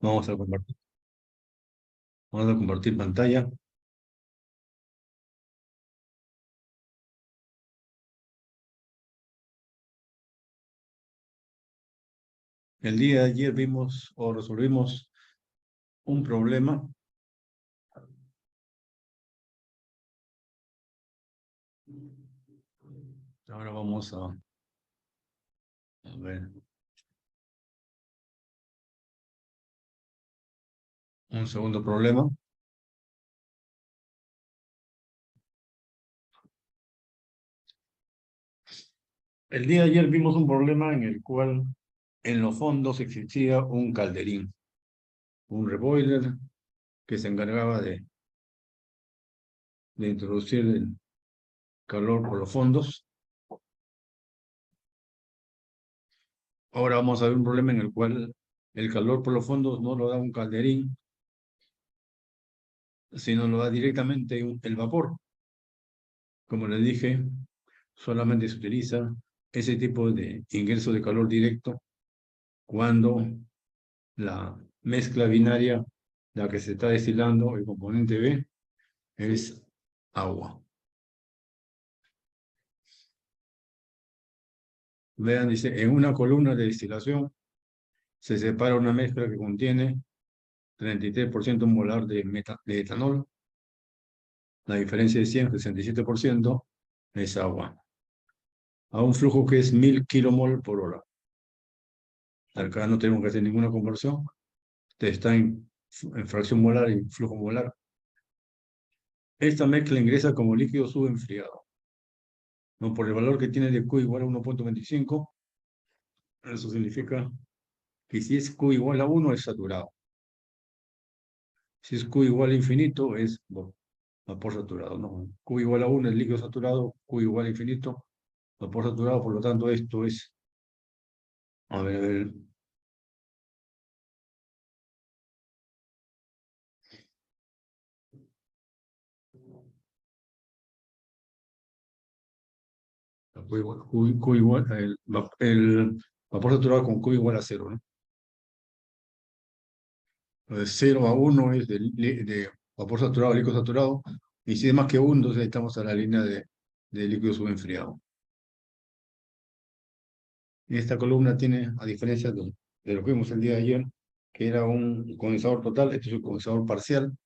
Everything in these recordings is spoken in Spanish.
Vamos a compartir, vamos a compartir pantalla. El día de ayer vimos o resolvimos un problema. Ahora vamos a ver un segundo problema. El día de ayer vimos un problema en el cual en los fondos existía un calderín, un reboiler que se encargaba de introducir el calor por los fondos. Ahora vamos a ver un problema en el cual el calor por los fondos no lo da un calderín, sino lo da directamente el vapor. Como les dije, solamente se utiliza ese tipo de ingreso de calor directo cuando la mezcla binaria, la que se está destilando, el componente B, es agua. Vean, dice, en una columna de destilación se separa una mezcla que contiene 33% molar de etanol. La diferencia de 67% es agua. A un flujo que es 1000 kilomol por hora. Acá no tenemos que hacer ninguna conversión. Está en fracción molar y flujo molar. Esta mezcla ingresa como líquido subenfriado. ¿No? Por el valor que tiene de Q igual a 1.25, eso significa que si es Q igual a 1 es saturado. Si es Q igual a infinito es vapor saturado. ¿No? Q igual a 1 es líquido saturado, Q igual a infinito, vapor saturado. Por lo tanto, esto es, a ver, Q igual, el vapor saturado con Q igual a 0, ¿no? De 0 a 1 es de vapor saturado, líquido saturado, y si es más que 1, entonces estamos a la línea de líquido subenfriado. Y esta columna tiene, a diferencia de lo que vimos el día de ayer, que era un condensador total, este es un condensador parcial.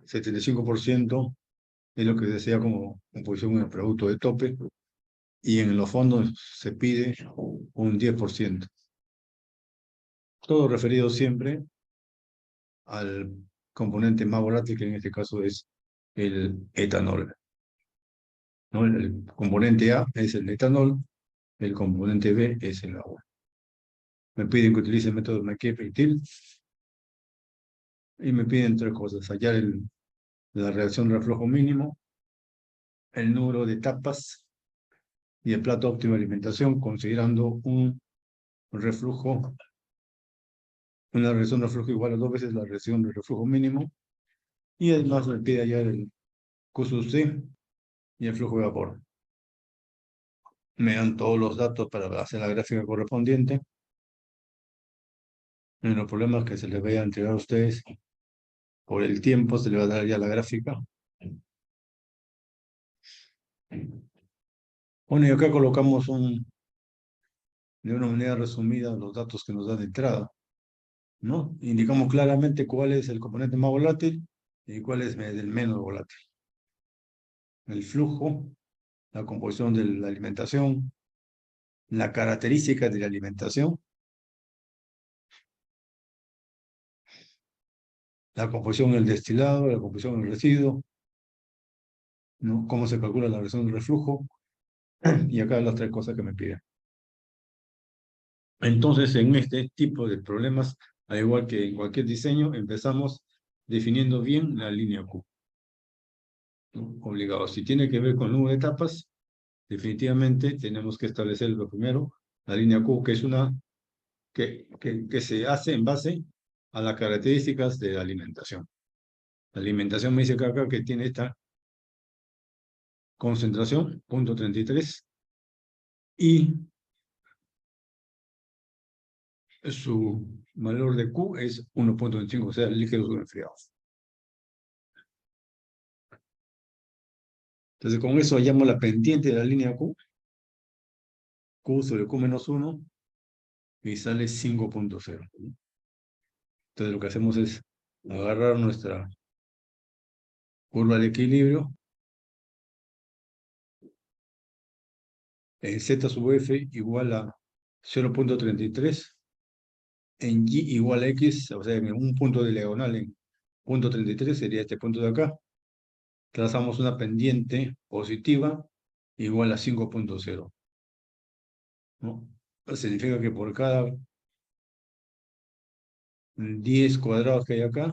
75% es lo que se desea como composición en el producto de tope, y en los fondos se pide un 10%. Todo referido siempre al componente más volátil, que en este caso es el etanol. ¿No? El componente A es el etanol, el componente B es el agua. Me piden que utilice el método McKeever-Till y me piden tres cosas: hallar la reacción de reflujo mínimo, el número de etapas y el plato óptimo de alimentación, considerando un reflujo, una reacción de reflujo igual a 2 veces la reacción de reflujo mínimo, y además me pide hallar el Q sub C y el flujo de vapor. Me dan todos los datos para hacer la gráfica correspondiente. En los problemas que se les vaya a entregar a ustedes por el tiempo, se les va a dar ya la gráfica. Bueno, y acá colocamos de una manera resumida los datos que nos dan de entrada, ¿no? Indicamos claramente cuál es el componente más volátil y cuál es el menos volátil. El flujo, la composición de la alimentación, la característica de la alimentación, la composición del destilado, la composición del residuo, ¿no? Cómo se calcula la reacción del reflujo, y acá las tres cosas que me piden. Entonces, en este tipo de problemas, al igual que en cualquier diseño, empezamos definiendo bien la línea Q. ¿No? Obligado. Si tiene que ver con número de etapas, definitivamente tenemos que establecer lo primero, la línea Q, que es una que se hace en base a las características de la alimentación. La alimentación me dice acá que tiene concentración, 0.33, y su valor de Q es 1.25, o sea, líquido subenfriado. Entonces, con eso hallamos la pendiente de la línea Q, Q sobre Q menos 1, y sale 5.0. Entonces, lo que hacemos es agarrar nuestra curva de equilibrio en Z sub F igual a 0.33, en Y igual a X, o sea, en un punto de diagonal en 0.33 sería este punto de acá. Trazamos una pendiente positiva igual a 5.0, ¿no? Eso significa que por cada 10 cuadrados que hay acá,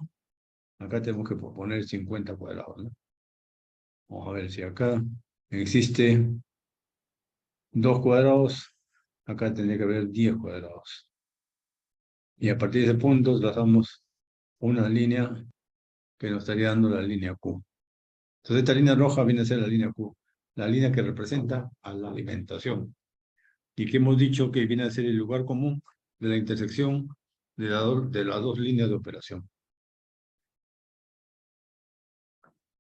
acá tenemos que poner 50 cuadrados, ¿no? Vamos a ver si acá existe 2 cuadrados, acá tendría que haber 10 cuadrados. Y a partir de ese punto trazamos una línea que nos estaría dando la línea Q. Entonces esta línea roja viene a ser la línea Q, la línea que representa a la alimentación. Y que hemos dicho que viene a ser el lugar común de la intersección de las dos líneas de operación.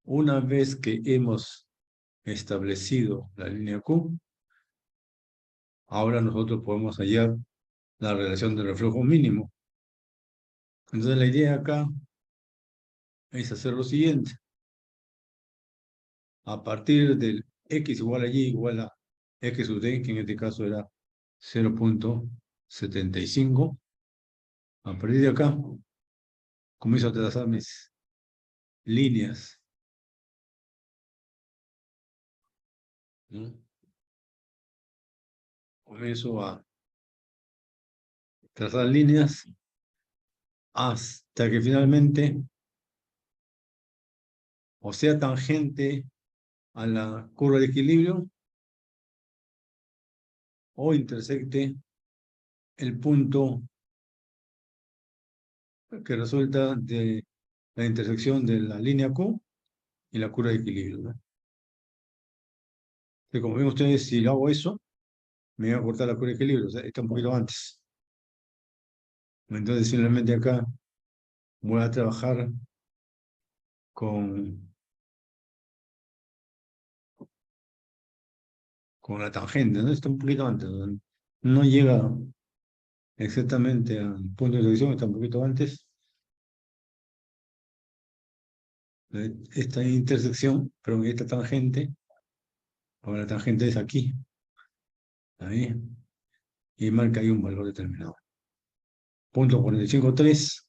Una vez que hemos establecido la línea Q, ahora nosotros podemos hallar la relación de reflujo mínimo. Entonces la idea acá es hacer lo siguiente. A partir del X igual a Y igual a X sub D, que en este caso era 0.75, a partir de acá comienzo a trazar mis líneas, ¿no? Comienzo a trazar líneas hasta que finalmente o sea tangente a la curva de equilibrio o intersecte el punto que resulta de la intersección de la línea Q y la curva de equilibrio, ¿no? Que como ven ustedes, si hago eso, me voy a cortar la curva de equilibrio, o sea, está un poquito antes. Entonces simplemente acá voy a trabajar con, con la tangente, ¿no? Está un poquito antes, ¿no? No llega exactamente al punto de intersección, está un poquito antes. Esta intersección, perdón, esta tangente, ahora la tangente es aquí, ahí, y marca ahí un valor determinado. Punto 45.3.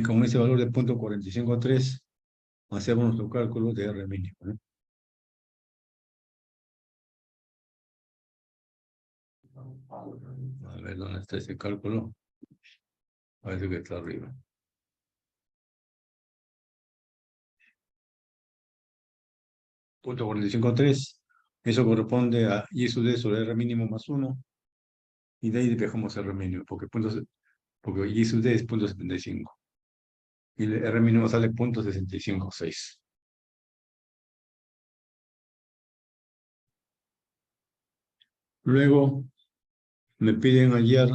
Con ese valor de punto 45.3 hacemos nuestro cálculo de R mínimo, ¿no? A ver dónde está ese cálculo. Parece que está arriba. Punto 45.3. Eso corresponde a Y sub D sobre R mínimo más 1. Y de ahí despejamos R mínimo, porque Y sub D es 0.75. Y el R mínimo sale 0.65.6. Luego me piden hallar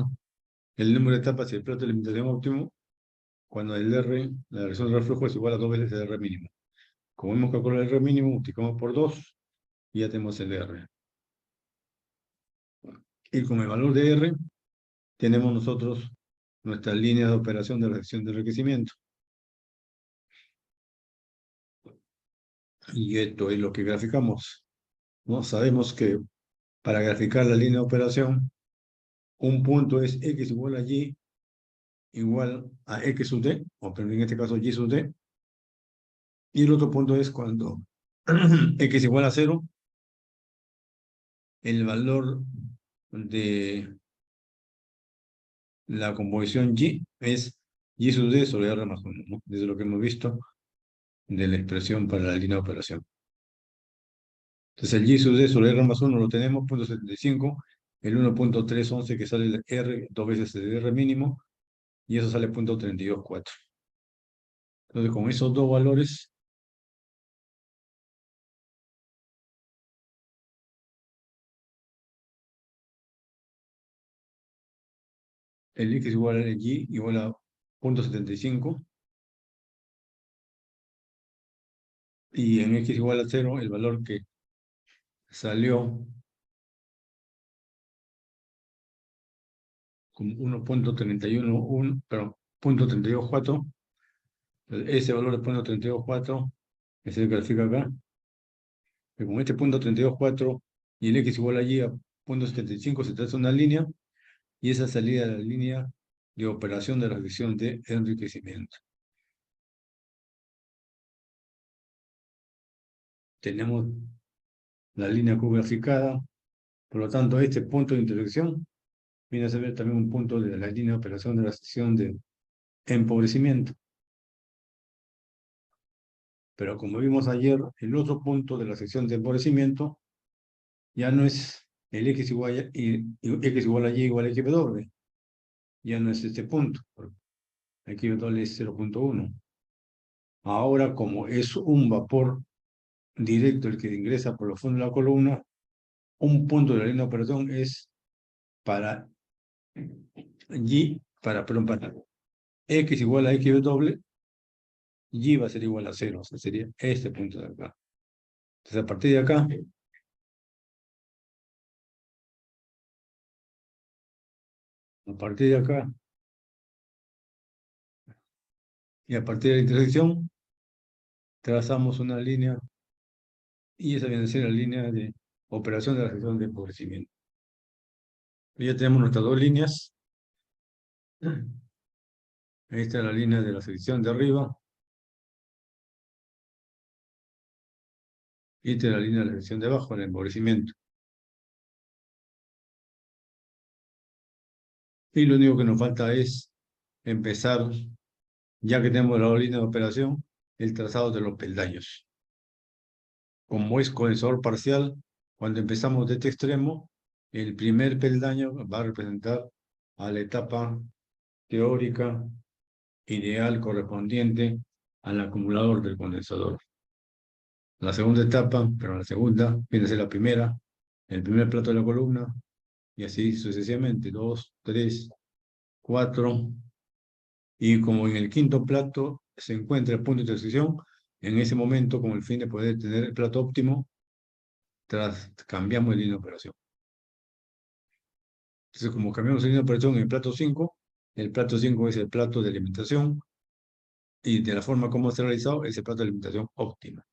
el número de etapas y el plato de limitación óptimo cuando el R, la relación de reflujo, es igual a 2 veces el R mínimo. Como hemos calculado el R mínimo, multiplicamos por 2 y ya tenemos el R. Y con el valor de R tenemos nosotros nuestra línea de operación de reacción de enriquecimiento. Y esto es lo que graficamos, ¿no? Sabemos que para graficar la línea de operación, un punto es X igual a Y igual a X sub D, o pero en este caso Y sub D, y el otro punto es cuando X igual a 0, el valor de la composición Y es Y sub D sobre R más 1, ¿no? Desde lo que hemos visto de la expresión para la línea de operación. Entonces el Y sub D sobre R más 1 lo tenemos, 0.75, el 1.311 que sale el R, dos veces el R mínimo, y eso sale 0.324. Entonces, con esos dos valores, el x igual a y igual a 0.75, y en x igual a 0, el valor que salió con 1.314, perdón, 0.324, ese valor de 0.324 es el que grafica acá, que con este 0.324 y el x igual a y a 0.75 se traza una línea, y esa salida de la línea de operación de la reacción de enriquecimiento. Tenemos la línea Q graficada, por lo tanto este punto de intersección viene a ser también un punto de la línea de operación de la sección de empobrecimiento. Pero como vimos ayer, el otro punto de la sección de empobrecimiento ya no es el x igual a y igual a xw, ya no es este punto, xw es 0.1. Ahora, como es un vapor directo el que ingresa por los fondos de la columna, un punto de la línea de operación es para perdón, para x igual a xw, y va a ser igual a 0, o sea, sería este punto de acá. Entonces, a partir de acá, y a partir de la intersección, trazamos una línea, y esa viene a ser la línea de operación de la sección de empobrecimiento. Ya tenemos nuestras dos líneas. Esta es la línea de la sección de arriba, y esta es la línea de la sección de abajo, el empobrecimiento. Y lo único que nos falta es empezar, ya que tenemos la línea de operación, el trazado de los peldaños. Como es condensador parcial, cuando empezamos de este extremo, el primer peldaño va a representar a la etapa teórica ideal correspondiente al acumulador del condensador. La segunda etapa, pero la segunda viene a ser la primera, el primer plato de la columna, y así sucesivamente, 2, 3, 4, y como en el quinto plato se encuentra el punto de intersección, en ese momento, con el fin de poder tener el plato óptimo, cambiamos de línea de operación. Entonces, como cambiamos de línea de operación en el plato 5 es el plato de alimentación, y de la forma como se ha realizado, es el plato de alimentación óptima.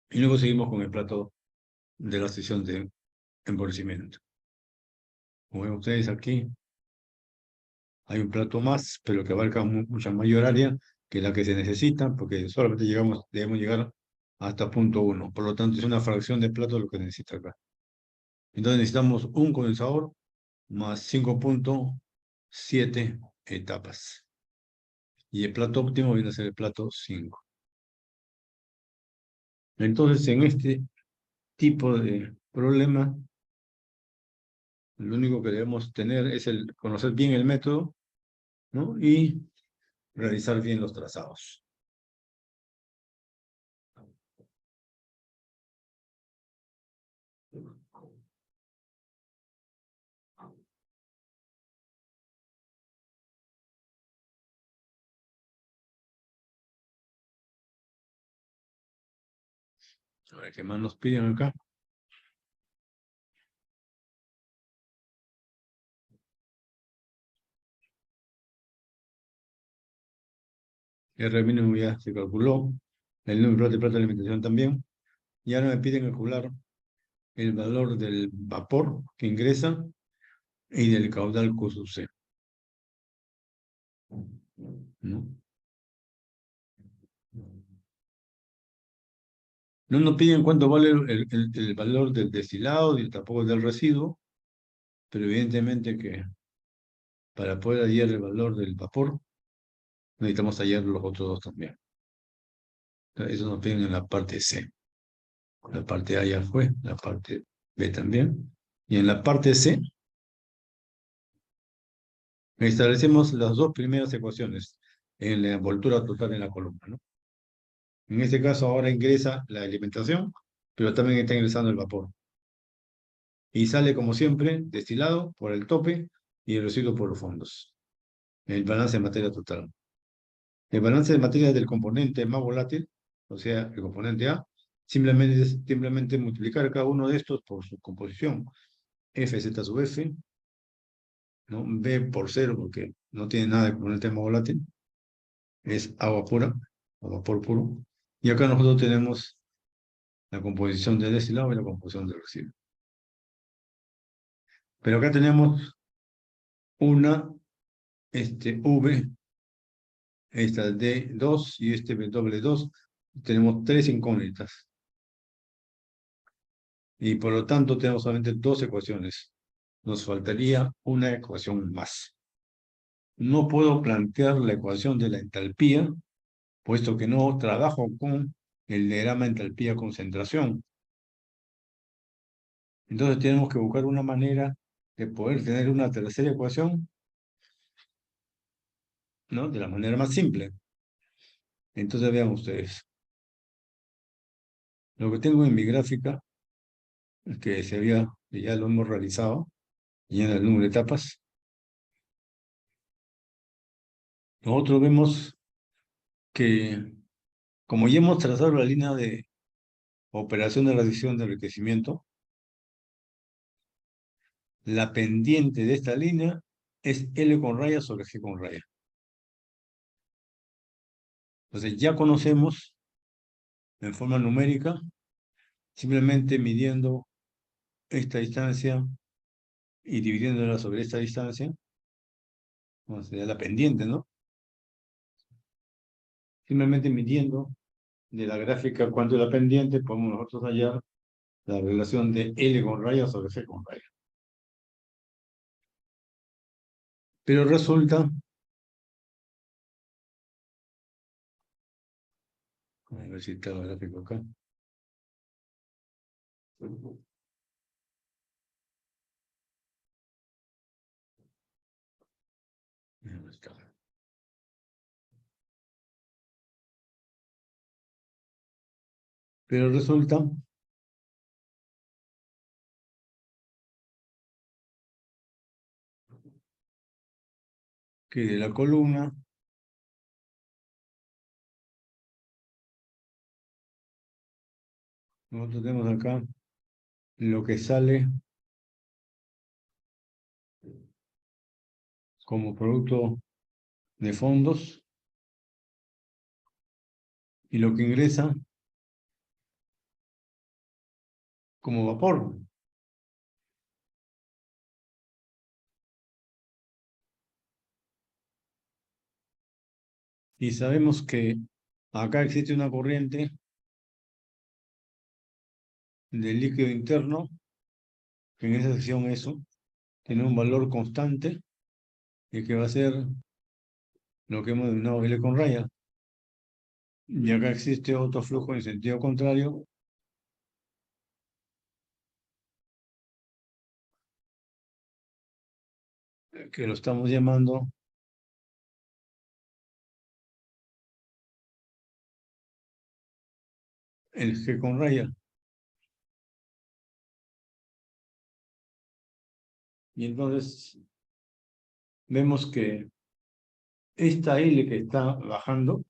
Y luego seguimos con el plato de la sección de empobrecimiento. Como ven ustedes aquí, hay un plato más, pero que abarca mucha mayor área que la que se necesita, porque solamente debemos llegar hasta punto 1. Por lo tanto, es una fracción de plato lo que necesita acá. Entonces necesitamos un condensador más 5.7 etapas. Y el plato óptimo viene a ser el plato 5. Entonces, en este tipo de problema, lo único que debemos tener es conocer bien el método, ¿no? Y realizar bien los trazados. A ver, ¿qué más nos piden acá? R mínimo ya se calculó, el número de plato de alimentación también, y ahora me piden calcular el valor del vapor que ingresa y del caudal Q sub C, ¿no? No nos piden cuánto vale el valor del destilado ni tampoco del residuo, pero evidentemente que para poder hallar el valor del vapor necesitamos hallar los otros dos también. Eso nos piden en la parte C. La parte A ya fue, la parte B también. Y en la parte C establecemos las dos primeras ecuaciones. en la envoltura total en la columna, ¿no? En este caso ahora ingresa la alimentación, pero también está ingresando el vapor. Y sale como siempre destilado por el tope y el residuo por los fondos. El balance de materia total. El balance de materia del componente más volátil, o sea, el componente A, simplemente multiplicar cada uno de estos por su composición. FZ sub F, ¿no? B por cero, porque no tiene nada de componente más volátil. Es agua pura, o vapor puro. Y acá nosotros tenemos la composición del destilado y la composición del residuo. Pero acá tenemos una V, esta D2 y este W2. Tenemos tres incógnitas. Y por lo tanto tenemos solamente dos ecuaciones. Nos faltaría una ecuación más. No puedo plantear la ecuación de la entalpía, puesto que no trabajo con el diagrama entalpía-concentración. Entonces tenemos que buscar una manera de poder tener una tercera ecuación, ¿no? De la manera más simple. Entonces vean ustedes. Lo que tengo en mi gráfica, que ya lo hemos realizado, y en el número de etapas, nosotros vemos que, como ya hemos trazado la línea de operación de radiación de enriquecimiento, la pendiente de esta línea es L con raya sobre G con raya. Entonces ya conocemos en forma numérica, simplemente midiendo esta distancia y dividiéndola sobre esta distancia, o sea, la pendiente, ¿no? Simplemente midiendo de la gráfica cuánto es la pendiente, podemos nosotros hallar la relación de L con raya sobre G con raya. Pero resulta, a ver si está el gráfico acá. Ahí está. Pero resulta que de la columna nosotros tenemos acá lo que sale como producto de fondos y lo que ingresa como vapor. Y sabemos que acá existe una corriente del líquido interno, que en esa sección eso tiene un valor constante y que va a ser lo que hemos denominado L con raya. Y acá existe otro flujo en sentido contrario, que lo estamos llamando el G con raya. Y entonces vemos que esta L que está bajando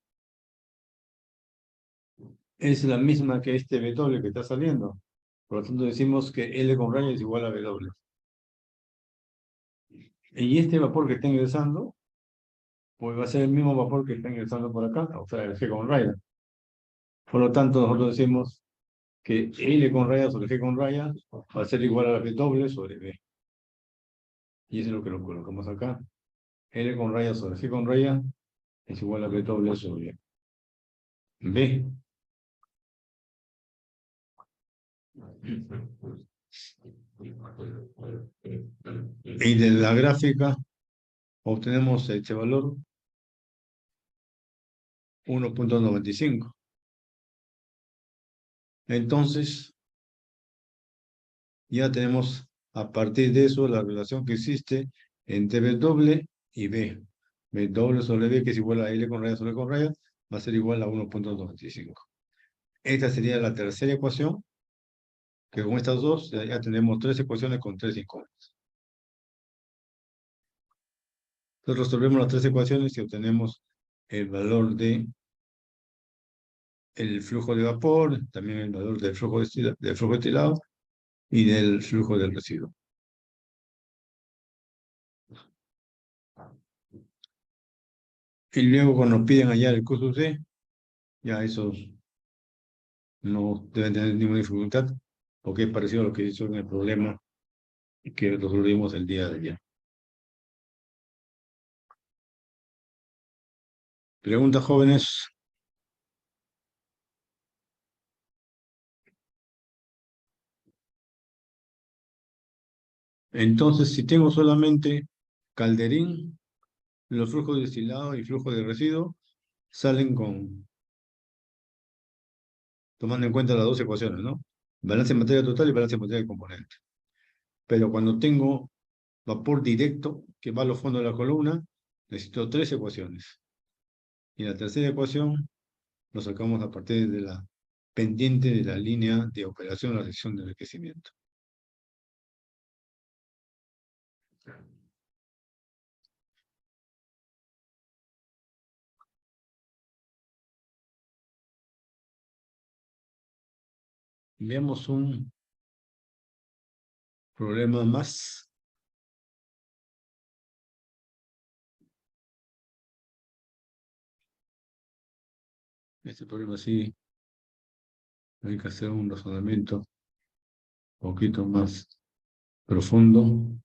es la misma que este W que está saliendo. Por lo tanto decimos que L con raya es igual a W. Y este vapor que está ingresando, pues va a ser el mismo vapor que está ingresando por acá, o sea, el G con raya. Por lo tanto, nosotros decimos que L con raya sobre G con raya va a ser igual a W sobre B. Y eso es lo que lo colocamos acá. L con raya sobre G con raya es igual a W sobre B. Y de la gráfica obtenemos este valor 1.95. Entonces, ya tenemos a partir de eso la relación que existe entre W y B. W sobre B, que es igual a L con raya, va a ser igual a 1.95. Esta sería la tercera ecuación, que con estas dos ya tenemos tres ecuaciones con tres incógnitas. Entonces resolvemos las tres ecuaciones y obtenemos el valor de el flujo de vapor, también el valor del flujo destilado y del flujo del residuo. Y luego cuando piden hallar el Q sub C, ya esos no deben tener ninguna dificultad, porque es parecido a lo que hizo en el problema que resolvimos el día de ayer. Preguntas, jóvenes. Entonces, si tengo solamente calderín, los flujos destilados y flujos de residuo salen tomando en cuenta las dos ecuaciones, ¿no? Balance de materia total y balance de materia de componente. Pero cuando tengo vapor directo que va a los fondos de la columna, necesito tres ecuaciones. Y la tercera ecuación lo sacamos a partir de la pendiente de la línea de operación de la sección de enriquecimiento. Veamos un problema más. Este problema sí hay que hacer un razonamiento un poquito más profundo.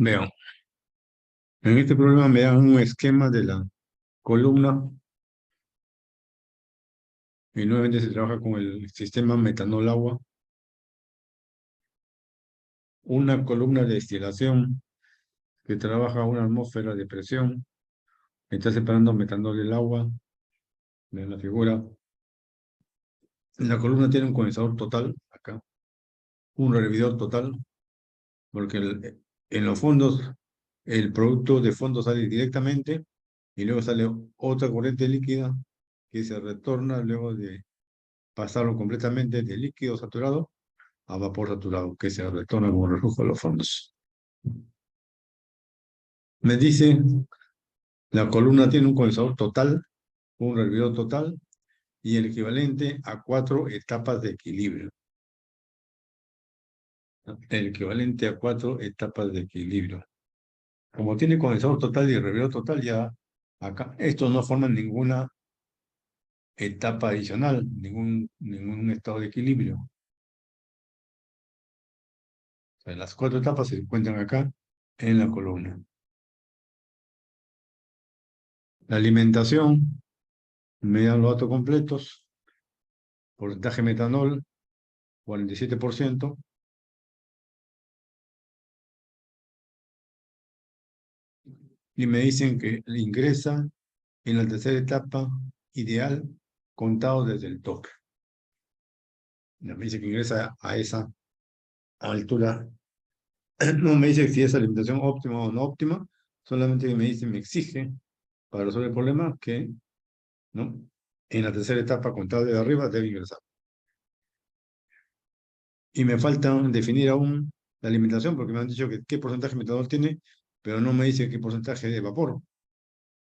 Veo. En este problema me dan un esquema de la columna y nuevamente se trabaja con el sistema metanol-agua. Una columna de destilación que trabaja a una atmósfera de presión. Está separando metanol del agua. Vean la figura. La columna tiene un condensador total, acá. Un rehervidor total, porque en los fondos, el producto de fondo sale directamente y luego sale otra corriente líquida que se retorna luego de pasarlo completamente de líquido saturado a vapor saturado, que se retorna como reflujo de los fondos. Me dice, la columna tiene un condensador total, un rehervidor total, y el equivalente a 4 etapas de equilibrio. El equivalente a 4 etapas de equilibrio. Como tiene condensador total y rehervidor total, ya acá, estos no forman ninguna etapa adicional, ningún estado de equilibrio. O sea, las 4 etapas se encuentran acá en la columna. La alimentación, me dan los datos completos, porcentaje metanol, 47%, y me dicen que ingresa en la tercera etapa ideal contado desde el toque. Me dice que ingresa a esa altura. No me dice si es alimentación óptima o no óptima, solamente que me dice, me exige para resolver el problema que, ¿no?, en la tercera etapa contado desde arriba debe ingresar. Y me falta definir aún la alimentación, porque me han dicho que qué porcentaje de metanol tiene, pero no me dice qué porcentaje de vapor.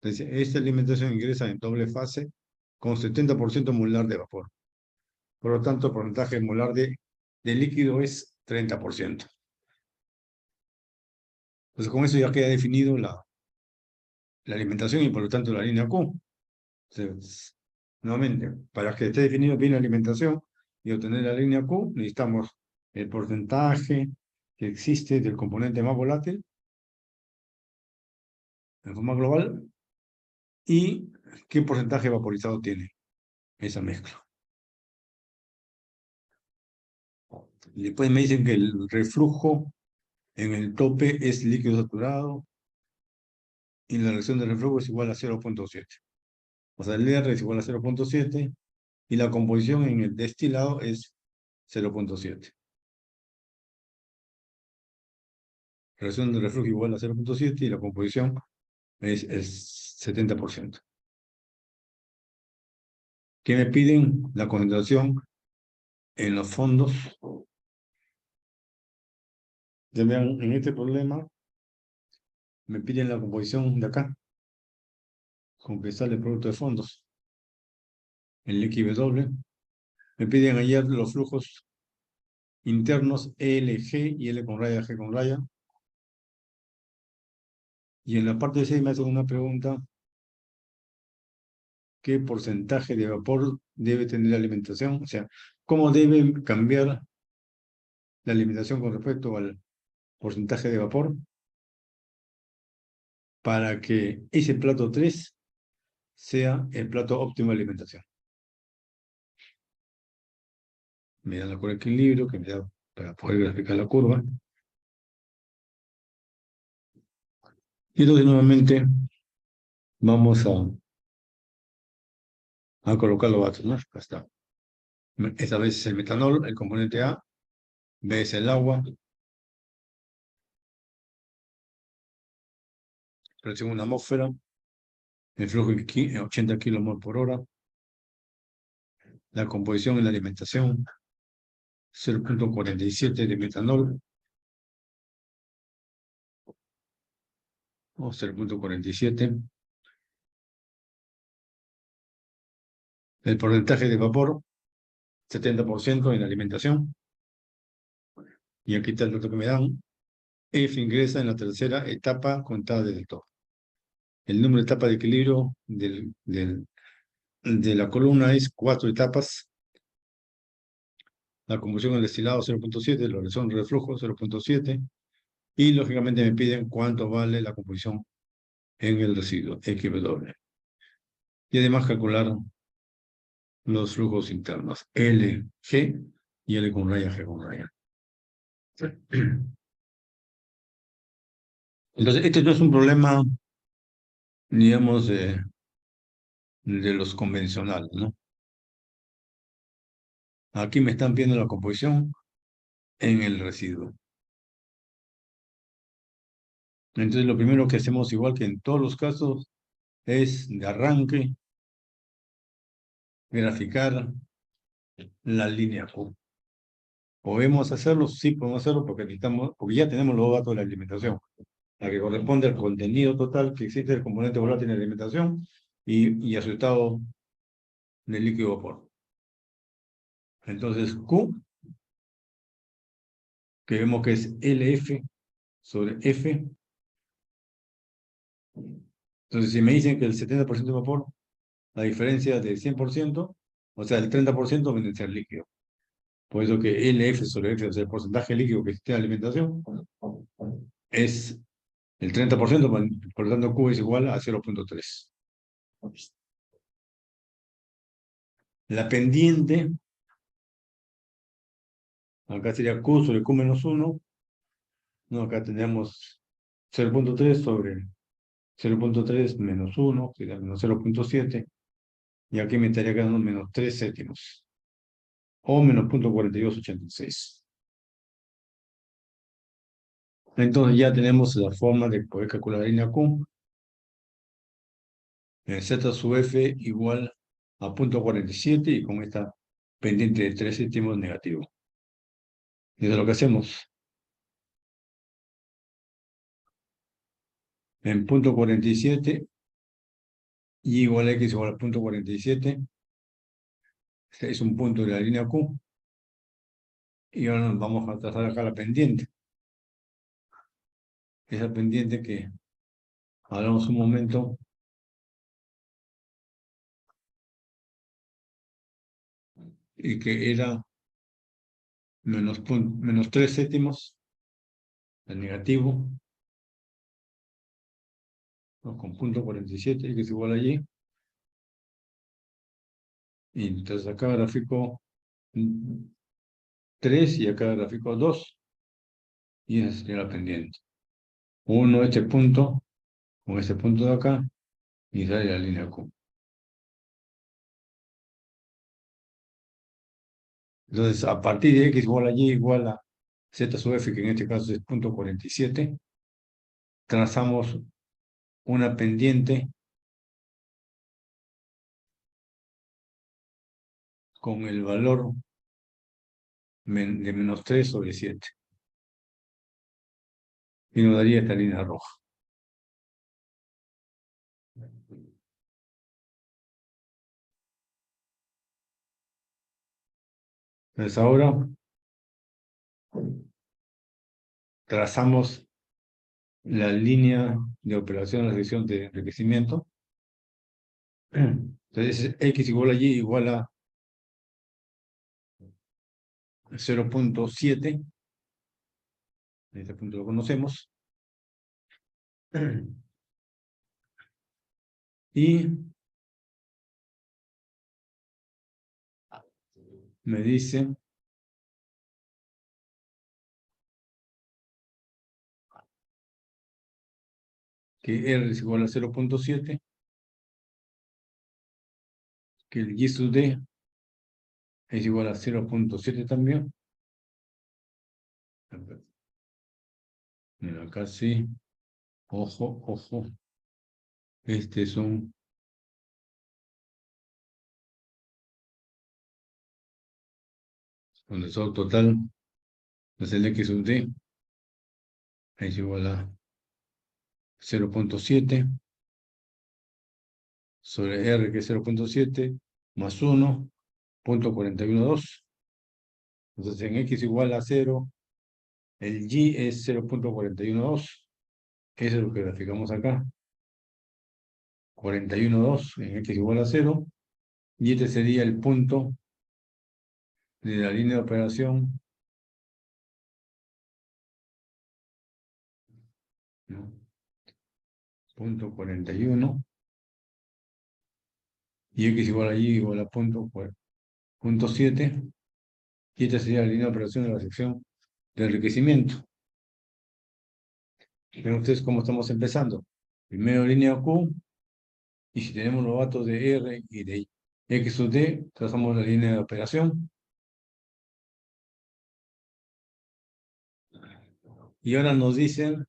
Entonces, esta alimentación ingresa en doble fase con 70% molar de vapor. Por lo tanto, el porcentaje molar de líquido es 30%. Entonces, con eso ya queda definido la alimentación y por lo tanto la línea Q. Entonces, nuevamente, para que esté definido bien la alimentación y obtener la línea Q, necesitamos el porcentaje que existe del componente más volátil en forma global y qué porcentaje vaporizado tiene esa mezcla. Y después me dicen que el reflujo en el tope es líquido saturado y la reacción de reflujo es igual a 0.7. O sea, el R es igual a 0.7 y la composición en el destilado es 0.7. Reacción de reflujo igual a 0.7 y la composición es 70%. ¿Qué me piden? La concentración en los fondos. Ya vean, en este problema me piden la composición de acá, con que sale el producto de fondos, el XW. Me piden hallar los flujos internos ELG y L con raya, G con raya. Y en la parte C me hacen una pregunta: ¿qué porcentaje de vapor debe tener la alimentación? O sea, ¿cómo debe cambiar la alimentación con respecto al porcentaje de vapor para que ese plato 3 sea el plato óptimo de alimentación? Me dan la curva de equilibrio que me da para poder graficar la curva. Y entonces nuevamente vamos a colocar los datos, ¿no? Acá está. Esta vez es el metanol, el componente A. B es el agua. Presión en una atmósfera. El flujo es 80 kmol por hora. La composición en la alimentación, 0.47 de metanol. O 0.47. El porcentaje de vapor, 70% en la alimentación. Y aquí está el dato que me dan. F ingresa en la tercera etapa contada desde el top. El número de etapas de equilibrio de la columna es 4 etapas. La combustión del destilado 0.7, la reacción de reflujo 0.7. Y lógicamente me piden cuánto vale la composición en el residuo, XW. Y además calcular los flujos internos, L, G y L con raya, G con raya. Entonces, este no es un problema, digamos, de los convencionales, ¿no? Aquí me están pidiendo la composición en el residuo. Entonces, lo primero que hacemos, igual que en todos los casos, es de arranque graficar la línea Q. ¿Podemos hacerlo? Sí, podemos hacerlo porque porque ya tenemos los datos de la alimentación, la que corresponde al contenido total que existe del componente volátil en la alimentación y a su estado de líquido vapor. Entonces, Q, que vemos que es LF sobre F. Entonces, si me dicen que el 70% de vapor, la diferencia del 100%, o sea, el 30% viene a ser líquido. Por eso que LF sobre F, o sea, el porcentaje líquido que existe en la alimentación, es el 30%, por lo tanto Q es igual a 0.3. La pendiente, acá sería Q sobre Q menos 1. No, acá tenemos 0.3 sobre 0.3 menos 1, sería menos 0.7. Y aquí me estaría quedando menos 3 séptimos. O menos 0.4286. Entonces ya tenemos la forma de poder calcular la línea Q. Z sub F igual a 0.47 y con esta pendiente de 3 séptimos negativo. Y eso es lo que hacemos. En 0.47 y igual a X igual a 0.47. Este es un punto de la línea Q. Y ahora nos vamos a trazar acá la pendiente. Esa pendiente que hablamos un momento. Y que era menos 3 séptimos, el negativo, ¿no? Con 0.47, que es igual allí. Y entonces acá gráfico 3 y acá gráfico 2. Y esa sería la pendiente. Uno este punto con este punto de acá y sale la línea Q. Entonces, a partir de X igual a Y igual a Z sub F, que en este caso es punto 47, trazamos una pendiente con el valor de menos 3 sobre 7. Y nos daría esta línea roja. Entonces ahora trazamos la línea de operación de la sección de enriquecimiento. Entonces X igual a Y igual a 0.7. Este punto lo conocemos. Y me dice que R es igual a 0.7, que el Y sub D es igual a 0.7 también. Mira, acá sí. Ojo, ojo. Este es un condensador total. Entonces el X sub D es igual a 0.7 sobre R, que es 0.7, más 1.412. Entonces en X igual a 0, el Y es 0.412. Eso es lo que graficamos acá. 41.2 en X igual a 0. Y este sería el punto de la línea de operación, ¿no? Punto 41. Y X igual a Y igual a punto 7. Y esta sería la línea de operación de la sección de enriquecimiento. Ven ustedes cómo estamos empezando. Primero línea Q, y si tenemos los datos de R y de X sub D, trazamos la línea de operación. Y ahora nos dicen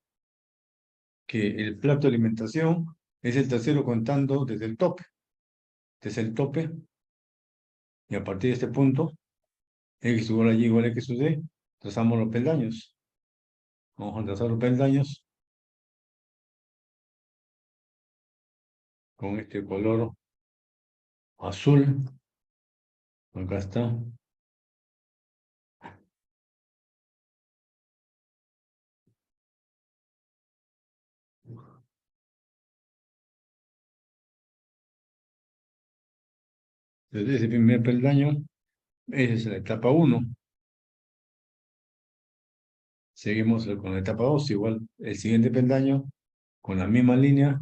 que el plato de alimentación es el tercero contando desde el tope. Este es el tope, y a partir de este punto, X igual a Y igual a X sub D, trazamos los peldaños. Vamos a trazar los peldaños con este color azul. Acá está. Desde ese primer peldaño, esa es la etapa 1. Seguimos con la etapa 2, igual el siguiente peldaño, con la misma línea.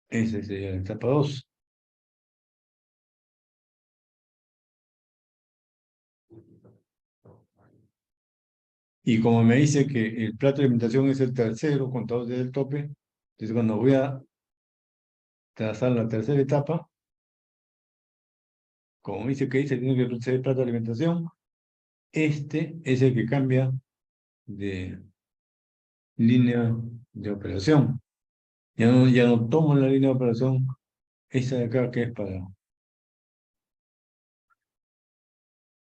Esa sería la etapa 2. Y como me dice que el plato de alimentación es el tercero contado desde el tope, entonces cuando voy a trazar la tercera etapa, como me dice que ahí se tiene que ser el plato de alimentación, este es el que cambia de línea de operación. Ya no tomo la línea de operación esta de acá, que es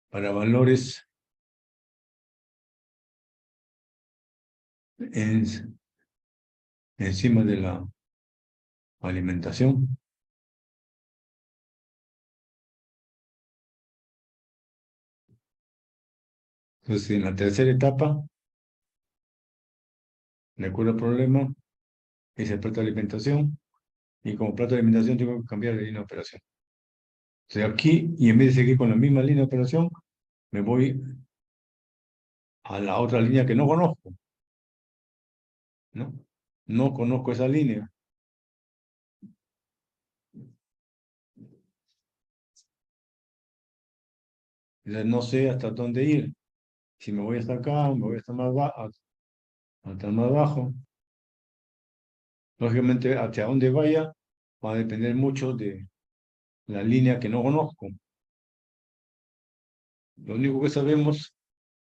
para valores en- encima de la alimentación. Entonces, en la tercera etapa, de acuerdo al problema, es el plato de alimentación, y como plato de alimentación tengo que cambiar de línea de operación. Estoy aquí, y en vez de seguir con la misma línea de operación, me voy a la otra línea que no conozco, ¿no? No conozco esa línea. Entonces no sé hasta dónde ir. Si me voy hasta acá, me voy hasta más abajo. Lógicamente, hacia dónde vaya va a depender mucho de la línea que no conozco. Lo único que sabemos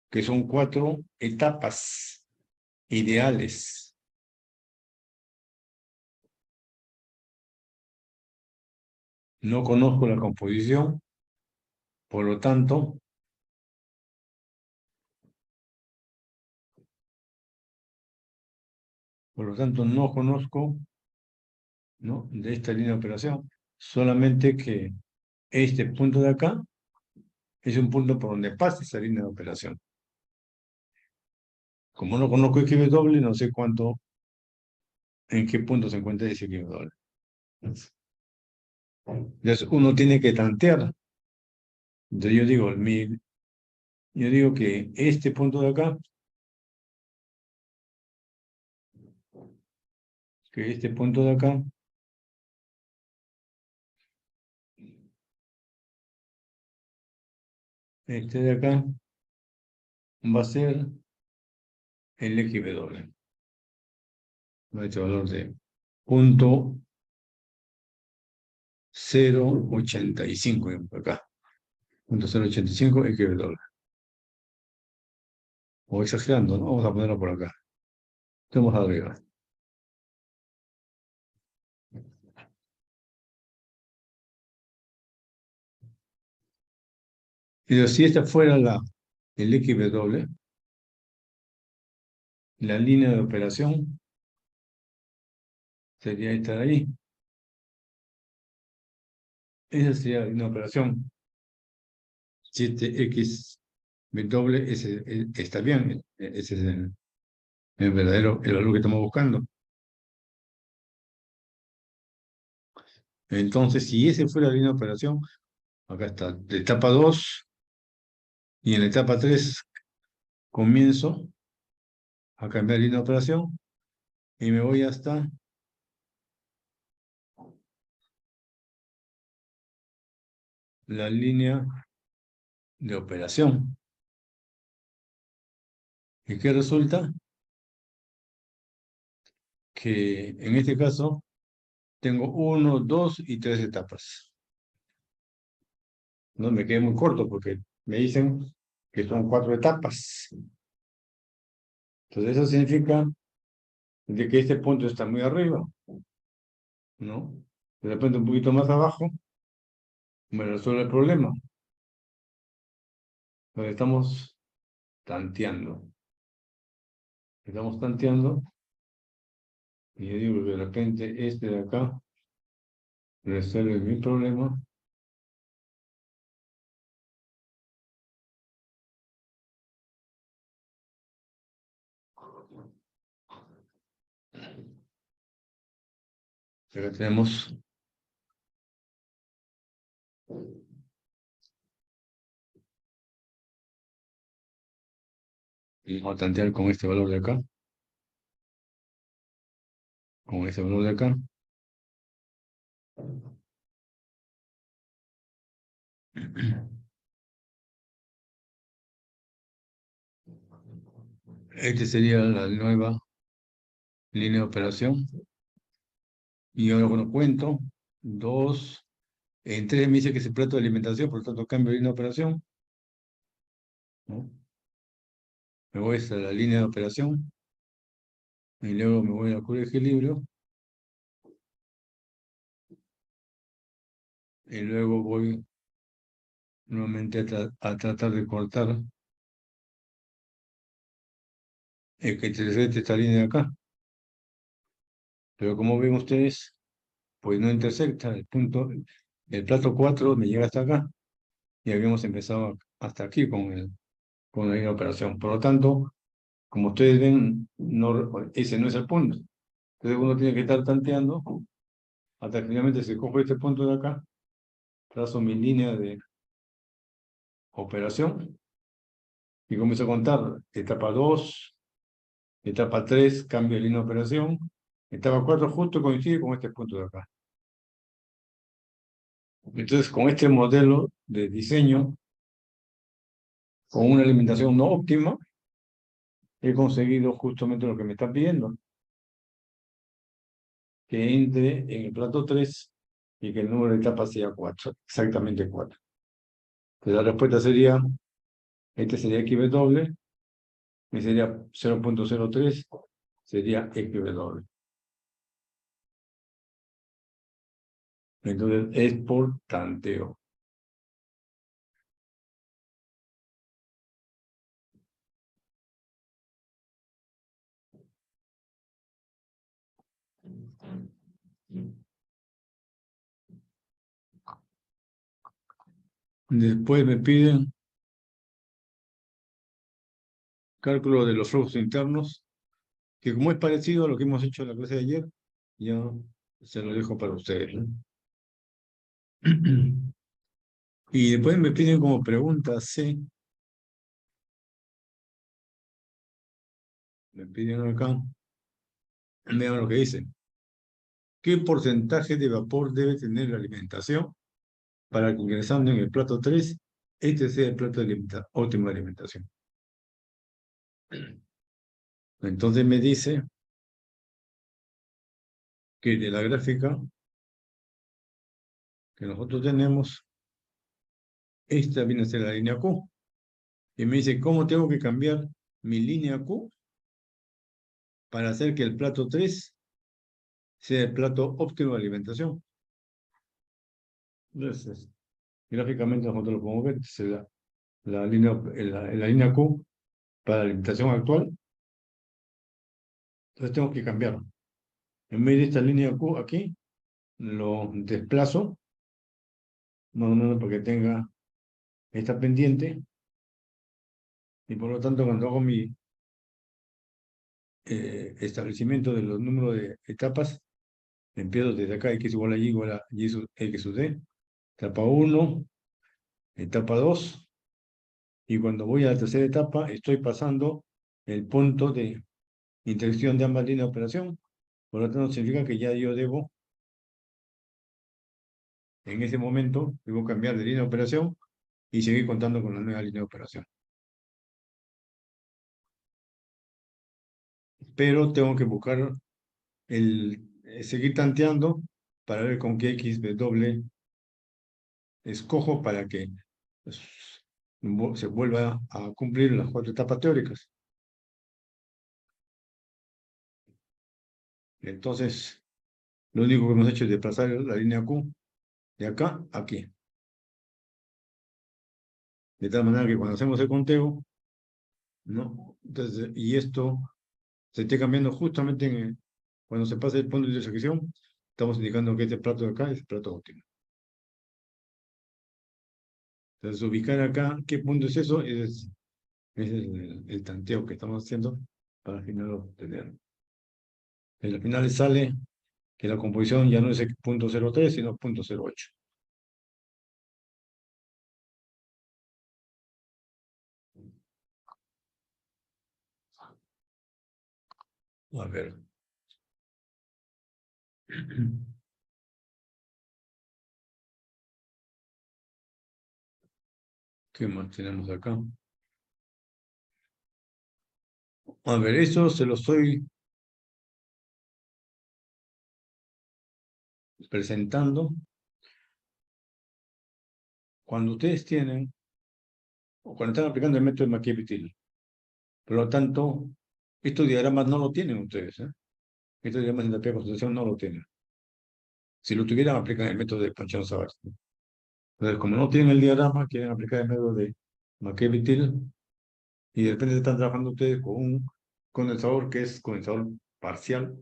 que son 4 etapas ideales. No conozco la composición, por lo tanto, no conozco, ¿no?, de esta línea de operación. Solamente que este punto de acá es un punto por donde pasa esa línea de operación. Como no conozco XW, no sé en qué punto se encuentra ese XW. Entonces uno tiene que tantear. Entonces yo digo que este punto de acá, este de acá, va a ser el XW. Este valor de punto 0,85 acá. Punto 0,85 XW. O exagerando, ¿no? Vamos a ponerlo por acá. Estamos arriba. Y si esta fuera el XW, la línea de operación sería esta de ahí. Esa sería la línea de operación. 7XW, está bien. Ese es el verdadero, el valor que estamos buscando. Entonces, si ese fuera la línea de operación, acá está, de etapa 2, y en la etapa 3 comienzo a cambiar línea de operación y me voy hasta la línea de operación. ¿Y qué resulta? Que en este caso tengo 1, 2 y 3 etapas. No me quedé muy corto porque me dicen que son 4 etapas. Entonces eso significa de que este punto está muy arriba, ¿no? De repente un poquito más abajo me resuelve el problema. Lo estamos tanteando. Estamos tanteando y yo digo que de repente este de acá resuelve mi problema. Acá tenemos y vamos a tantear con este valor de acá, con este valor de acá. Este sería la nueva línea de operación. Y ahora, bueno, cuento. 2. En 3 me dice que es el plato de alimentación, por lo tanto cambio de línea de operación, ¿no? Me voy a la línea de operación. Y luego me voy a la curva de equilibrio. Y luego voy nuevamente a tratar de cortar el que intersecte esta línea de acá. Pero como ven ustedes, pues no intersecta el punto. El plato 4 me llega hasta acá. Y habíamos empezado hasta aquí con la línea de operación. Por lo tanto, como ustedes ven, ese no es el punto. Entonces uno tiene que estar tanteando hasta que finalmente se coge este punto de acá, trazo mi línea de operación y comienzo a contar etapa 2, etapa 3, cambio de línea de operación, etapa 4 justo coincide con este punto de acá. Entonces, con este modelo de diseño, con una alimentación no óptima, he conseguido justamente lo que me están pidiendo, que entre en el plato 3 y que el número de etapas sea 4, exactamente 4. Entonces la respuesta sería, este sería XW, y sería 0.03, sería XW. Entonces es por tanteo. Después me piden cálculo de los flujos internos, que como es parecido a lo que hemos hecho en la clase de ayer, ya se lo dejo para ustedes, ¿no? Y después me piden como pregunta C, me piden acá, vean lo que dicen. ¿Qué porcentaje de vapor debe tener la alimentación para que ingresando en el plato 3, este sea el plato de óptima alimentación? Entonces me dice que de la gráfica que nosotros tenemos, esta viene a ser la línea Q. Y me dice, ¿cómo tengo que cambiar mi línea Q para hacer que el plato 3 sea el plato óptimo de alimentación? Entonces, gráficamente nosotros lo podemos ver, será la línea Q para la alimentación actual. Entonces tengo que cambiarlo. En vez de esta línea Q aquí, lo desplazo, más o menos para que tenga esta pendiente, y por lo tanto cuando hago mi establecimiento de los números de etapas, empiezo desde acá, x igual a y igual a y x sub d, etapa 1, etapa 2, y cuando voy a la tercera etapa estoy pasando el punto de intersección de ambas líneas de operación, por lo tanto significa que ya yo debo, en ese momento, debo cambiar de línea de operación y seguir contando con la nueva línea de operación. Pero tengo que buscar seguir tanteando para ver con qué XW escojo para que pues, se vuelva a cumplir las 4 etapas teóricas. Entonces, lo único que hemos hecho es desplazar la línea Q de acá a aquí. De tal manera que cuando hacemos el conteo, ¿no? Entonces, y esto se esté cambiando justamente cuando se pasa el punto de intersección, estamos indicando que este plato de acá es el plato óptimo. Entonces, ubicar acá qué punto es eso es el tanteo que estamos haciendo para al final obtener. Y al final sale que la composición ya no es el punto 03, sino punto 08. A ver. ¿Qué más tenemos acá? A ver, eso se lo estoy presentando cuando ustedes tienen, o cuando están aplicando el método de McKevitt-Thiele. Por lo tanto, estos diagramas no lo tienen ustedes, ¿eh? Estos diagramas de entropía de concentración no lo tienen. Si lo tuvieran, aplican el método de Panchón-Savart. Entonces, como no tienen el diagrama, quieren aplicar el método de McKevitt-Thiele, y de repente están trabajando ustedes con un condensador que es condensador parcial,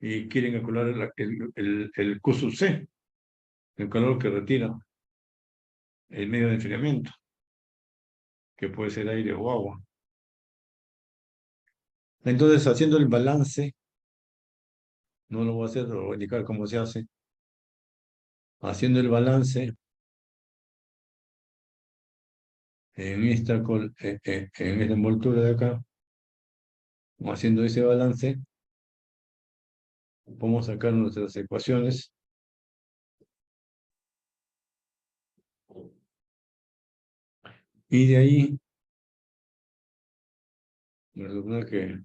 y quieren calcular el Q sub C, el calor que retira el medio de enfriamiento, que puede ser aire o agua. Entonces, haciendo el balance, no lo voy a hacer, lo voy a indicar cómo se hace. Haciendo el balance en esta envoltura de acá, haciendo ese balance, podemos sacar nuestras ecuaciones. Y de ahí, me supone que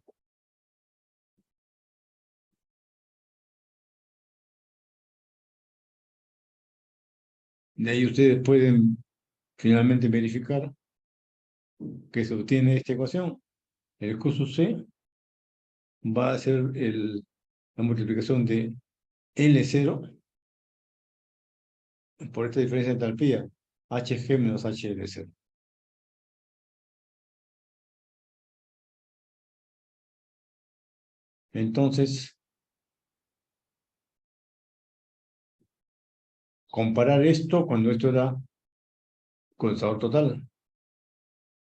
de ahí ustedes pueden finalmente verificar que se obtiene esta ecuación. El Q sub C va a ser la multiplicación de L0 por esta diferencia de entalpía, Hg menos HL0. Entonces, comparar esto cuando esto era condensador total,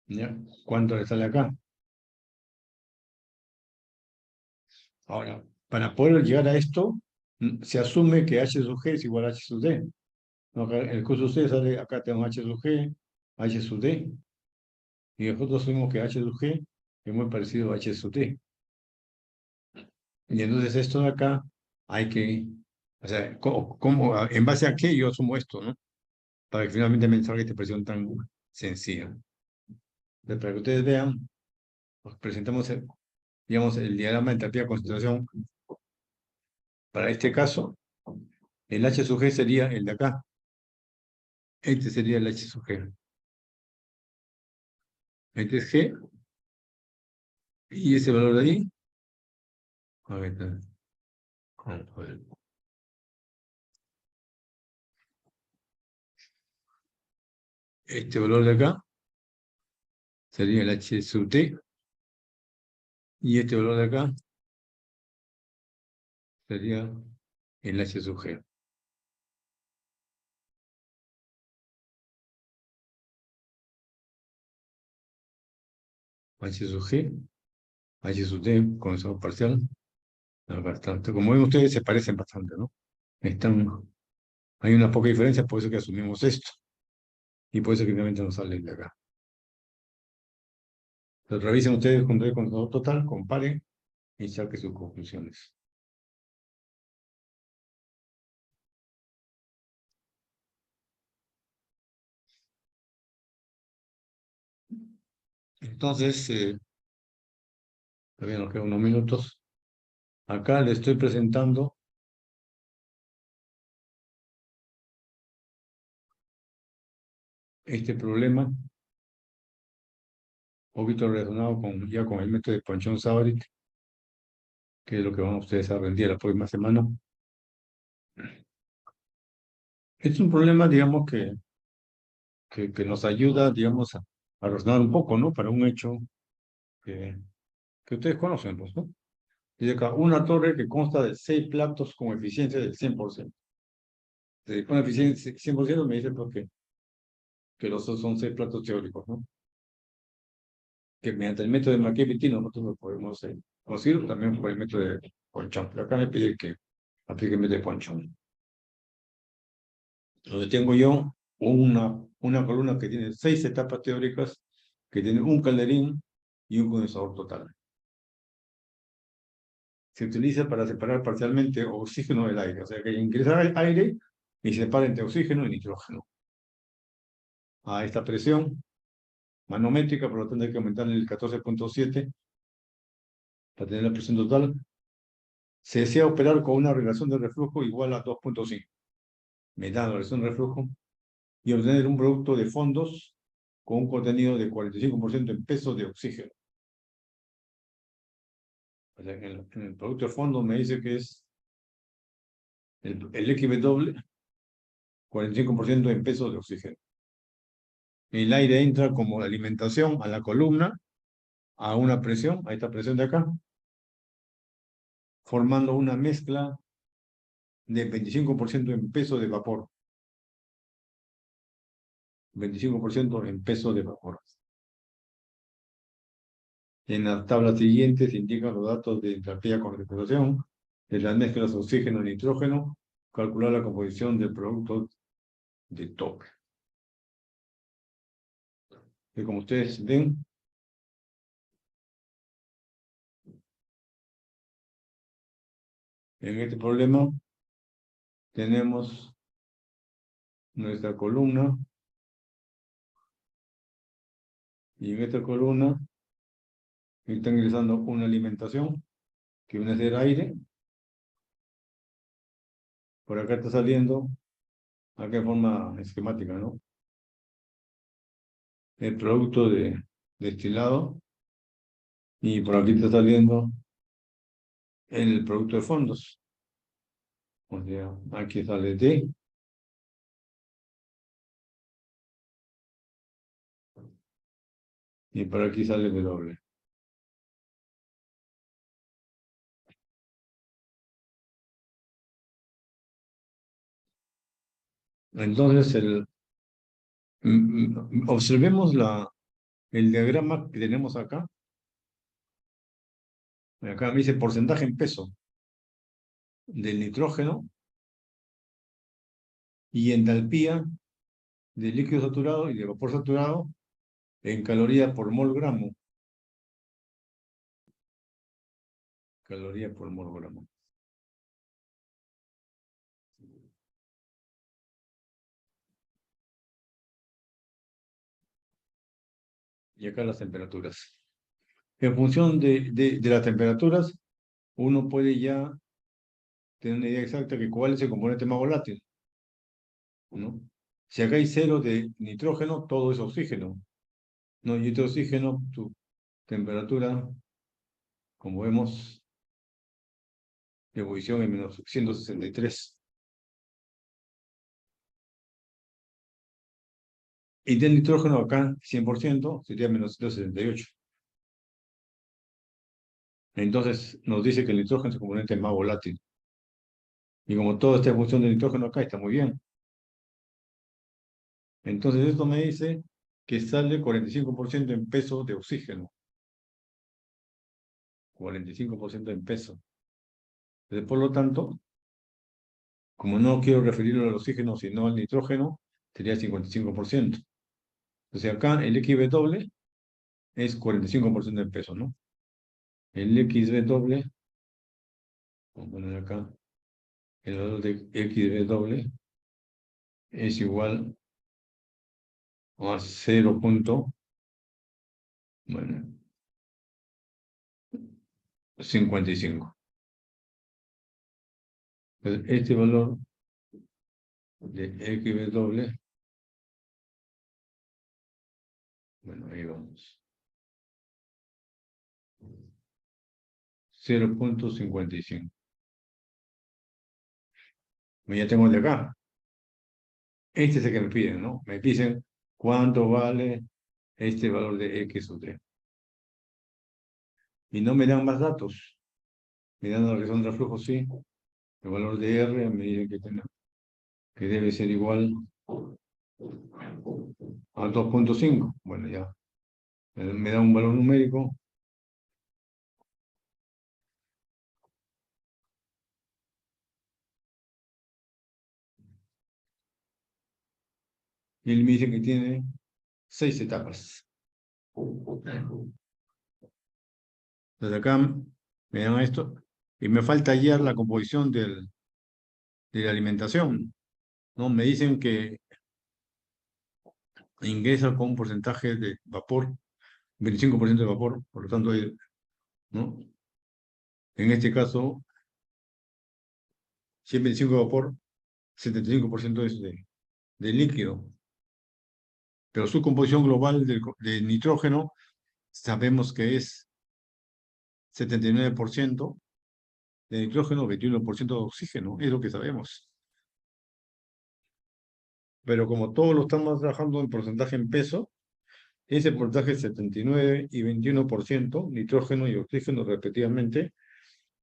¿ya? ¿Cuánto le sale acá? Ahora, para poder llegar a esto, se asume que H sub G es igual a H sub D. ¿No? Acá el Q sub C sale, acá tenemos H sub G, H sub D, y nosotros asumimos que H sub G es muy parecido a H sub D. Y entonces esto de acá hay que, o sea, en base a qué yo asumo esto, ¿no? Para que finalmente me salga esta expresión tan sencilla. Entonces, para que ustedes vean, pues presentamos, digamos, el diagrama de entropía de concentración. Para este caso, el H sub G sería el de acá. Este sería el H sub G. Este es G, y ese valor de ahí, a ver, a ver, este valor de acá sería el H sub T, y este valor de acá sería el H sub G. H sub G, H sub T, condensador parcial. Bastante. Como ven ustedes, se parecen bastante, ¿no? Están, hay una poca diferencia, por eso que asumimos esto. Y por eso que finalmente nos sale de acá. Entonces, revisen ustedes con el condensador total, comparen y saquen sus conclusiones. Entonces, todavía nos quedan unos minutos. Acá le estoy presentando este problema, un poquito relacionado ya con el método de Ponchon-Savarit, que es lo que van ustedes a rendir la próxima semana. Es un problema, digamos, que nos ayuda, digamos, a razonar un poco, ¿no? Para un hecho que, que ustedes conocen, pues, ¿no? Dice acá, una torre que consta de 6 platos con eficiencia del 100%. Con eficiencia 100% me dice porque que los dos son 6 platos teóricos, ¿no? Que mediante el método de Mackey-Betti nosotros lo podemos conseguir también por el método de Ponchon. Pero acá me pide que aplique el método de Ponchon. Donde tengo yo una columna que tiene 6 etapas teóricas, que tiene un calderín y un condensador total. Se utiliza para separar parcialmente oxígeno del aire, o sea que ingresa el aire y se separa entre oxígeno y nitrógeno. A esta presión manométrica, por lo tanto hay que aumentar en el 14.7 para tener la presión total. Se desea operar con una relación de reflujo igual a 2.5. Me da la relación de reflujo y obtener un producto de fondos con un contenido de 45% en peso de oxígeno. O sea, en el producto de fondos me dice que es el XW, 45% en peso de oxígeno. El aire entra como alimentación a la columna, a una presión, a esta presión de acá, formando una mezcla de 25% en peso de vapor. 25% en peso de vapor. En la tabla siguiente se indican los datos de entropía con concentración de las mezclas oxígeno-nitrógeno, calcular la composición del producto de tope. Y como ustedes ven, en este problema tenemos nuestra columna Y en esta columna está ingresando una alimentación que viene a ser aire. Por acá está saliendo, acá en forma esquemática, ¿no? El producto de destilado. Y por aquí está saliendo el producto de fondos. O sea, aquí sale T y por aquí sale W. Entonces, observemos el diagrama que tenemos acá. Acá me dice porcentaje en peso del nitrógeno y entalpía de líquido saturado y de vapor saturado en calorías por mol gramo. Calorías por mol gramo. Y acá las temperaturas. En función de las temperaturas, uno puede ya tener una idea exacta de cuál es el componente más volátil, ¿no? Si acá hay cero de nitrógeno, todo es oxígeno, ¿no? Y este oxígeno, su temperatura, como vemos, ebullición en menos 163. Y del nitrógeno acá, 100%, sería menos 168. Entonces nos dice que el nitrógeno es el componente más volátil. Y como todo está en función del nitrógeno acá, está muy bien. Entonces esto me dice que sale 45% en peso de oxígeno. 45% en peso. Entonces, por lo tanto, como no quiero referirlo al oxígeno, sino al nitrógeno, sería 55%. Entonces acá el XW es 45% en peso, ¿no? El XW, vamos a poner acá, el valor de XW es igual a 0. Bueno, 55. Entonces, este valor de XW, bueno, ahí vamos. 0.55. Ya tengo el de acá. Este es el que me piden, ¿no? Me dicen cuánto vale este valor de X o T. Y no me dan más datos. Me dan la razón de flujo, sí. El valor de R me dicen que debe ser igual a 2.5. Bueno, ya. Me da un valor numérico. Y él me dice que tiene 6 etapas. Desde acá me dan esto. Y me falta hallar la composición de la alimentación, ¿no? Me dicen que ingresa con un porcentaje de vapor, 25% de vapor, por lo tanto, ¿no? En este caso, si es 25 de vapor, 75% es de líquido. Pero su composición global de nitrógeno sabemos que es 79% de nitrógeno, 21% de oxígeno, es lo que sabemos. Pero como todos lo estamos trabajando en porcentaje en peso, ese porcentaje 79 y 21%, nitrógeno y oxígeno respectivamente,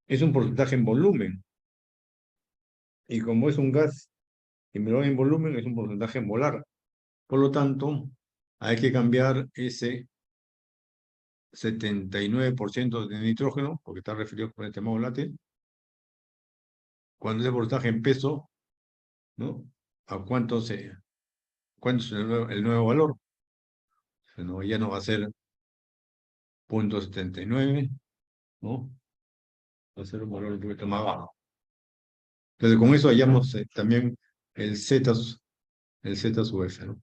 es un porcentaje en volumen. Y como es un gas y me lo da en volumen, es un porcentaje molar. Por lo tanto, hay que cambiar ese 79% de nitrógeno, porque está referido con el tema volátil, cuando ese porcentaje en peso, ¿no? ¿A cuánto es el nuevo valor? No, ya no va a ser 0.79, ¿no? Va a ser un valor un poquito más bajo. Entonces, con eso hallamos también el Z, el Z sub F, ¿no?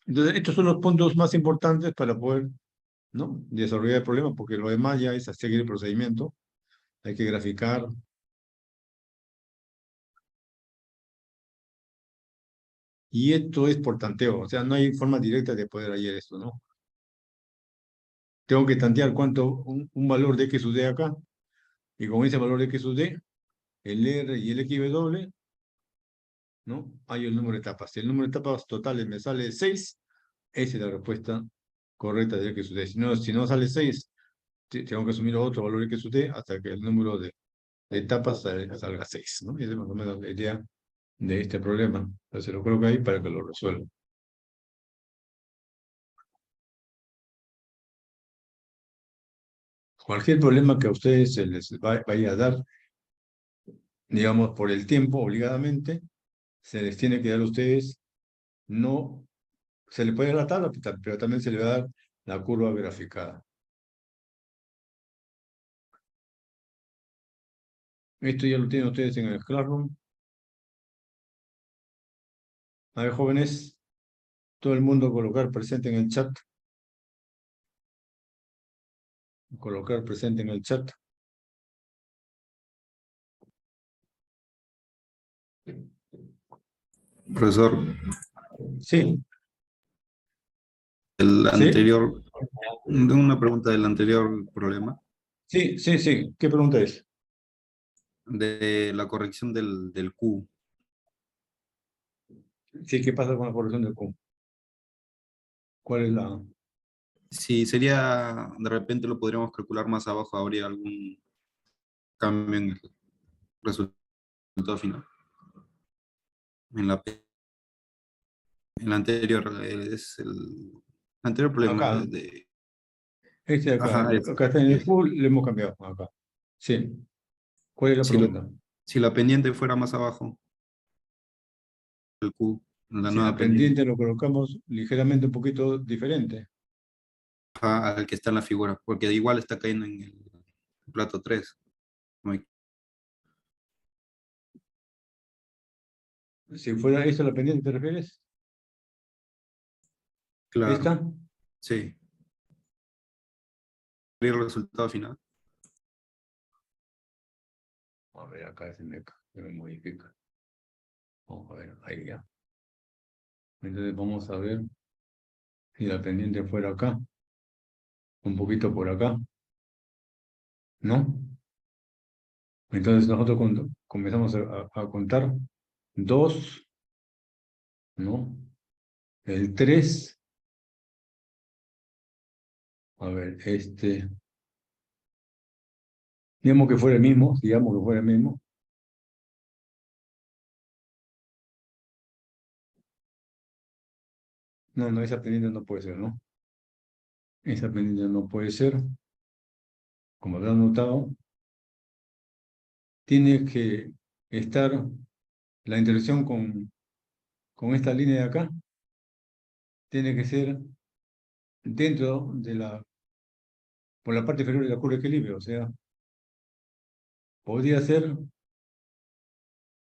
Entonces, estos son los puntos más importantes para poder, ¿no?, desarrollar el problema, porque lo demás ya es seguir el procedimiento. Hay que graficar. Y esto es por tanteo, o sea, no hay forma directa de poder hallar esto, ¿no? Tengo que tantear un valor de X sub D acá, y con ese valor de X sub D, el R y el XW, ¿no?, hay el número de etapas. Si el número de etapas totales me sale 6, esa es la respuesta correcta de X sub D. Si no sale 6, tengo que asumir otro valor X sub D hasta que el número de etapas salga 6, ¿no? Y esa es más o menos la idea de este problema. Entonces lo coloco ahí para que lo resuelva. Cualquier problema que a ustedes se les vaya a dar, digamos, por el tiempo, obligadamente, se les tiene que dar a ustedes, no, se le puede dar la tabla, pero también se le va a dar la curva graficada. Esto ya lo tienen ustedes en el Classroom. A ver, jóvenes, todo el mundo colocar presente en el chat. Colocar presente en el chat. Profesor, Sí, el sí, anterior, tengo una pregunta del anterior problema, sí, sí, sí. ¿Qué pregunta es? de la corrección del Q. Sí, ¿qué pasa con la corrección del Q? ¿Cuál es la...? Si sería, de repente lo podríamos calcular más abajo, habría algún cambio en el resultado final. En la anterior, es el anterior problema Acá, de este de acá. ajá, Acá está en el Q, le hemos cambiado acá. Sí. ¿Cuál es la si, pregunta? si la pendiente fuera más abajo, el Q, la Si la nueva pendiente, pendiente lo colocamos ligeramente un poquito diferente. ajá, al que está en la figura, porque igual está cayendo en el plato 3. Si fuera esta la pendiente, ¿te refieres? Claro, ¿Esta? sí. El resultado final. A ver, acá se me modifica. Vamos a ver, ahí ya. Entonces vamos a ver si la pendiente fuera acá, un poquito por acá, ¿no? Entonces nosotros comenzamos a contar 2, ¿no? El 3, a ver, digamos que fuera el mismo, digamos que fuera el mismo. No, no, esa pendiente no puede ser, ¿no? Esa pendiente no puede ser, como lo han notado. Tiene que estar la intersección con esta línea de acá, tiene que ser dentro de por la parte inferior de la curva de equilibrio, o sea, podría ser,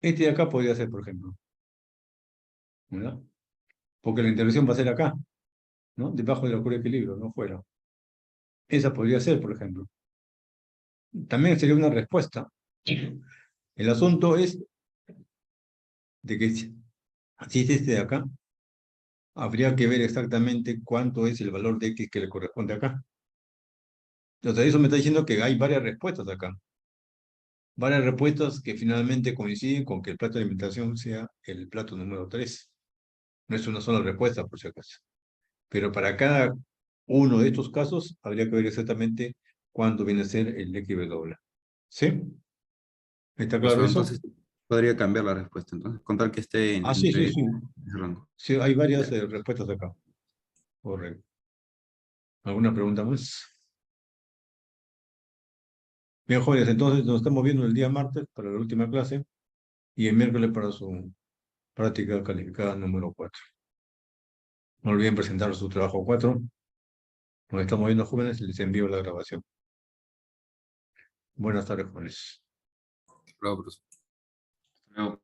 este de acá podría ser, por ejemplo, ¿verdad? Porque la intersección va a ser acá, ¿no? Debajo de la curva de equilibrio, no fuera. Esa podría ser, por ejemplo. También sería una respuesta. El asunto es de que si es este de acá, habría que ver exactamente cuánto es el valor de X que le corresponde acá. Entonces, eso me está diciendo que hay varias respuestas acá. Varias respuestas que finalmente coinciden con que el plato de alimentación sea el plato número 3. No es una sola respuesta, por si acaso. Pero para cada uno de estos casos, habría que ver exactamente cuándo viene a ser el XW. ¿Sí? ¿Está claro Profesor, eso? entonces podría cambiar la respuesta, entonces, con tal que esté Ah, sí, sí, entre sí. ese rango. Sí, hay varias Ya, respuestas acá. Correcto. ¿Alguna pregunta más? Bien, jóvenes, entonces nos estamos viendo el día martes para la última clase y el miércoles para su práctica calificada número 4. No olviden presentar su trabajo 4. Nos estamos viendo, jóvenes, y les envío la grabación. Buenas tardes, jóvenes. luego, profesor. Luego.